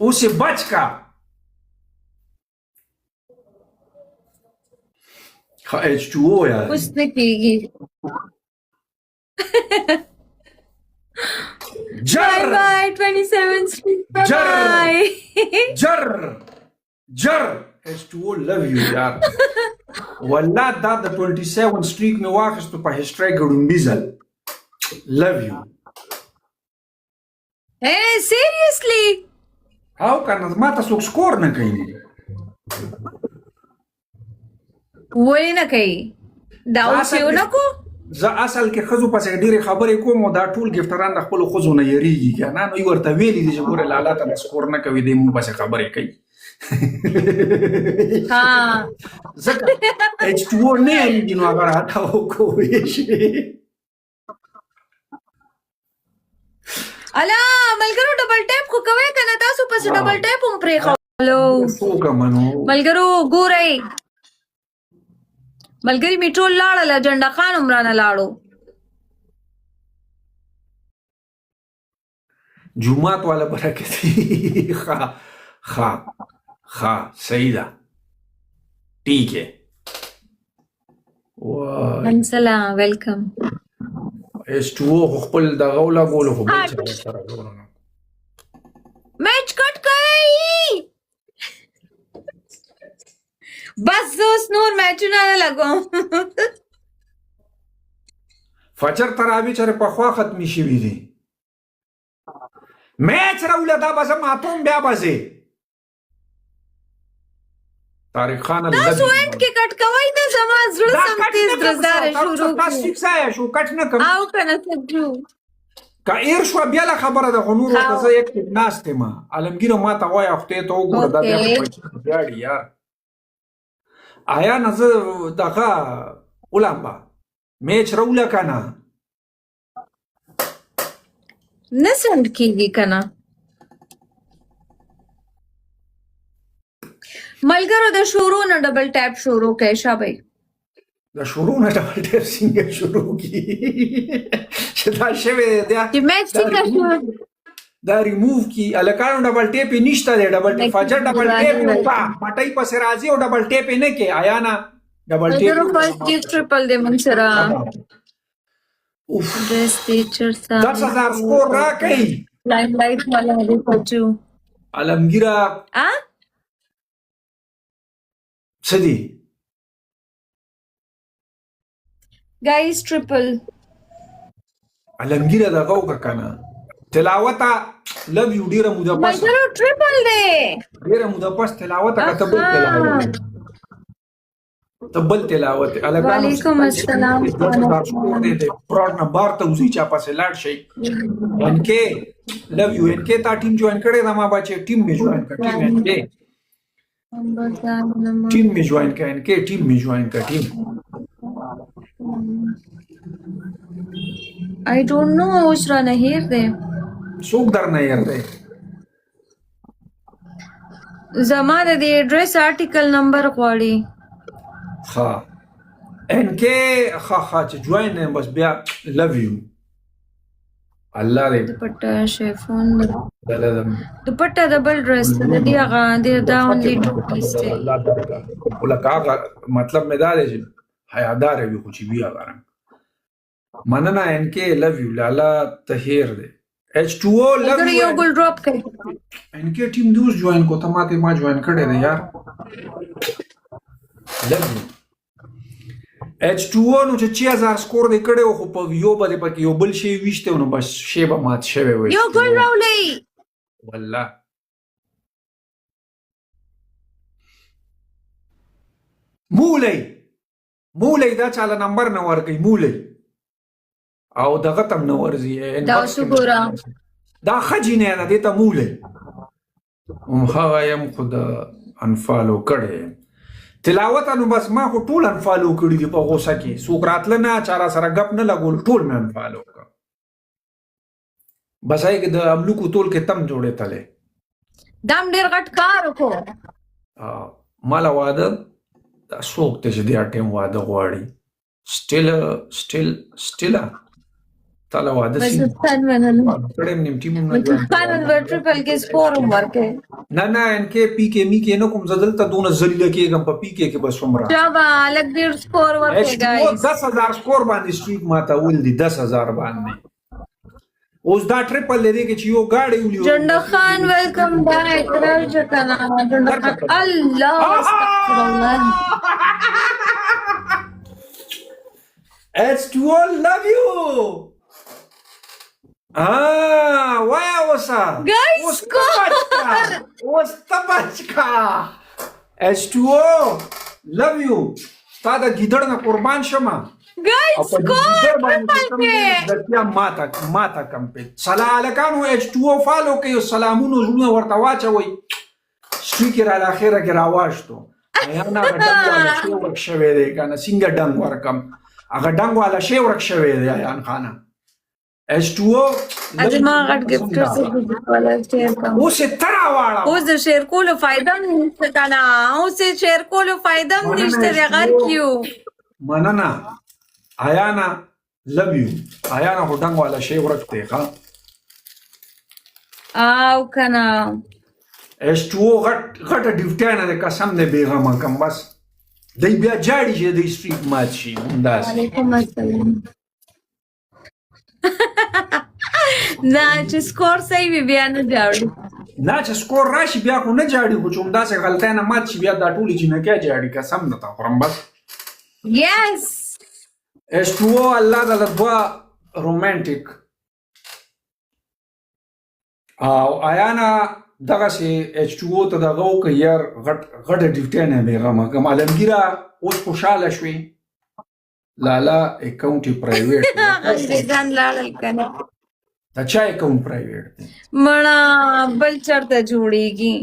उसे बच का H2O यार कुछ नहीं पिएगी। बाय जर बाय 27 स्ट्रीट, बाय जर बाय। जर जर H2O love you यार والله دا د 27 streak مې واخیستو په هسټري ګړومبي ځل love you Hey, seriously? او کنه ما ته څوک سکور نه کوي ولې نه کوي؟ دا اوس یو نه کو؟ زه اصل کې ښځو پسې ډېرې خبرې کوم او دا ټول ګفټران د خپلو ښځو نه یېرېږي که نه نو یې ورته ویلي دي چې ګوره لالا ته سکور نه کوي دی مونږ پسې خبرې کوي ها ځکه H2O نه یېرېږي نو هغه راته وکوی شي الا ملګرو ډبل ټیپ خو کوئ که نه تاسو پسې ډبل ټیپ هم پرېښولو وکړم نو ملګرو ګورئ ملګري مې ټول لاړل اجنډا خان هم رانه لاړو جمعات والا برکتي ها صحیح ده ٹھیک ہے سلام ویلکم H2O خپل دغه ولګولو خو بل څه سره ګورم میچ کټ کړئ بس اوس نور میچونه نه لګوم فجر تراوی چېرې پخوا ختمې شوي دي میچ راوله دا به زه ماتوم بیا به ځې طارق خان تاسو اینډ کې کټ کوئ نه زما زړه سم تیز درزداره شروع تاسو ټیک ځای شو کټ نه کوم او کنه سبجو که ایر شوه بیا له خبره ده خو نور ورته زه اکټیو ناست یم عالمګیرو ما ته وایه خدای ته وګوره دا بیا په پیسې ویاړي یار آیا نه زه دغه ولامبه میچ راوله که نه نه سند کیږي کنه ملګرو د شروع نه ډبل ټیپ شروع کړئ شابه د شروع نه ډبل ټیپ څنګه شروع کی چې دا شوی دی چې میچ څنګه شروع دا ریموو کی الکانو ډبل ټیپ نشته دی ډبل ټیپ فجر ډبل ټیپ نه کا پټای پسې راځي او ډبل ټیپ نه کې آیا نه ډبل ټیپ ملګرو فرست کې ټریپل دی من سره ډریس ټیچر صاحب 10,000 سکور راکړئ لایم لایټ والا دې پچو عالمګیره ا څه دي ګایز ټریپل عالمګیره دغه وکړه که نه تلاوته لو یو ډېره موده پس ملګرو ټریپل دی ډېره موده پس تلاوته که ته بل تلاوت وعلیکم السلام پراډ نه بار ته وځي چا پسې لاړ شي ان کې لو یو ان کې تا ټیم جوائن کړی دا ما بچي ټیم می جوائن کړ ټیم ان کې ټیم می جوائن کړ ان کې ټیم می جوائن کړ ټیم I don't know اوس را نه هیر دی څوک در نه هیر دی زما د دې ایډریس آرټیکل نمبر غواړي ها ان کې ها چې جوائن نه بس بیا لو یو الله دې دوپټه شیفون دلدم دوپټه ډبل ډریس د دې هغه د دا اونلی ټو پیس دی الله درکا ولکه مطلب مې دا دی چې حیادار وي خو چې بیا غواړم مننه ان کې لو یو لالا تهیر دی H2O لو ملګرو یو ګل ډراپ کړئ ان کې ټیم دوس جوائن کو ته ماته ما جوائن کړی دی یار لو یو H2O نو چې 6000 سکور دی کړی خو په یو باندې پکې یو بل شی ویشته نو بس شی به مات شوی وي یو ګل راولئ والله مولی دا چاله نمبر نه ورکوي مولی او دغه تم نه ورځي دا اوس وګوره دا ښه جینۍ ده دې ته مولی هغه یم خو د انفالو کړی تلاوت نو بس ما خو ټول انفالو کړي دي په غوسه کې څوک راتله نه چا را سره ګپ نه لګول ټول مې انفالو کړه بس هغې کې د املوکو تول کې تم جوړې تلی دام ډېر غټ کار وکړو ماله واده دا څوک دی چې دې ټیم واده غواړي سټیلا تعالی واده بس سین استاد مننه کړم نیم ټیمونه خان ور ټریپل کې سکور ورکه نه ان کې پی کې می کې نو کوم زدل ته دونه ذلیل کېږم په پی کې بس عمره جابا لګ ډیر سکور ورکه H2O گایز 10,000 سکور باندې سټریک ماته ول دي 10,000 باندې اوس دا ټریپل لري کې چې یو گاډي ولي جنډا خان ویلکم بیک راځه کنه جنډا خان الله استغفر الله H2O love you وایا وسا Guys, اوس تبچکا H2O love you تا دا ګیدړ نه قربان شمه گایز سکور ټریپل کې درتیا ماتا کم په سلام علیکم H2O فالو کوي سلامونو زړه ورته واچوي سټریکر علی اخره کې راواشتو یا نه ډنګ والا شی ورک شوی دی کنه څنګه ډنګ ورکم هغه ډنګ والا شی ورک شوی دی یا خانه H2O اجما غټ ګفټ څه والا شیر کوم اوس ترا واړه اوس د شیر کولو فائدہ نشته کنه اوس شیر کولو فائدہ نشته غیر کیو مننه آیانا لو یو آیانا خو ډنګ والا شی ورکته ښا او کنه H2O غټ ډیوټانه د قسم نه بیغمه کم بس دی بیا جاړي چې د سټریټ مات شي همداس وعلیکم السلام نه چې سکور صحیح وي بیا نه جاړو نه چې سکور راشي بیا خو نه جاړي خو چې همداسې غلطۍ نه مات شي بیا دا ټولې جینکۍ جاړي قسم نه ته خورم بس یس H2O الله تعالی دوه رومانټیک او آیانا دغسې H2O ته دغه وکړه یار غټه ډیوټۍ نه بېغمه کم عالمګیره اوس خوشحاله شوې لالا اکاونټ یې پرایویټ انګریزان لاړل کنه د چا اکاونټ پرایویټ دی مړه بل چرته جوړیږي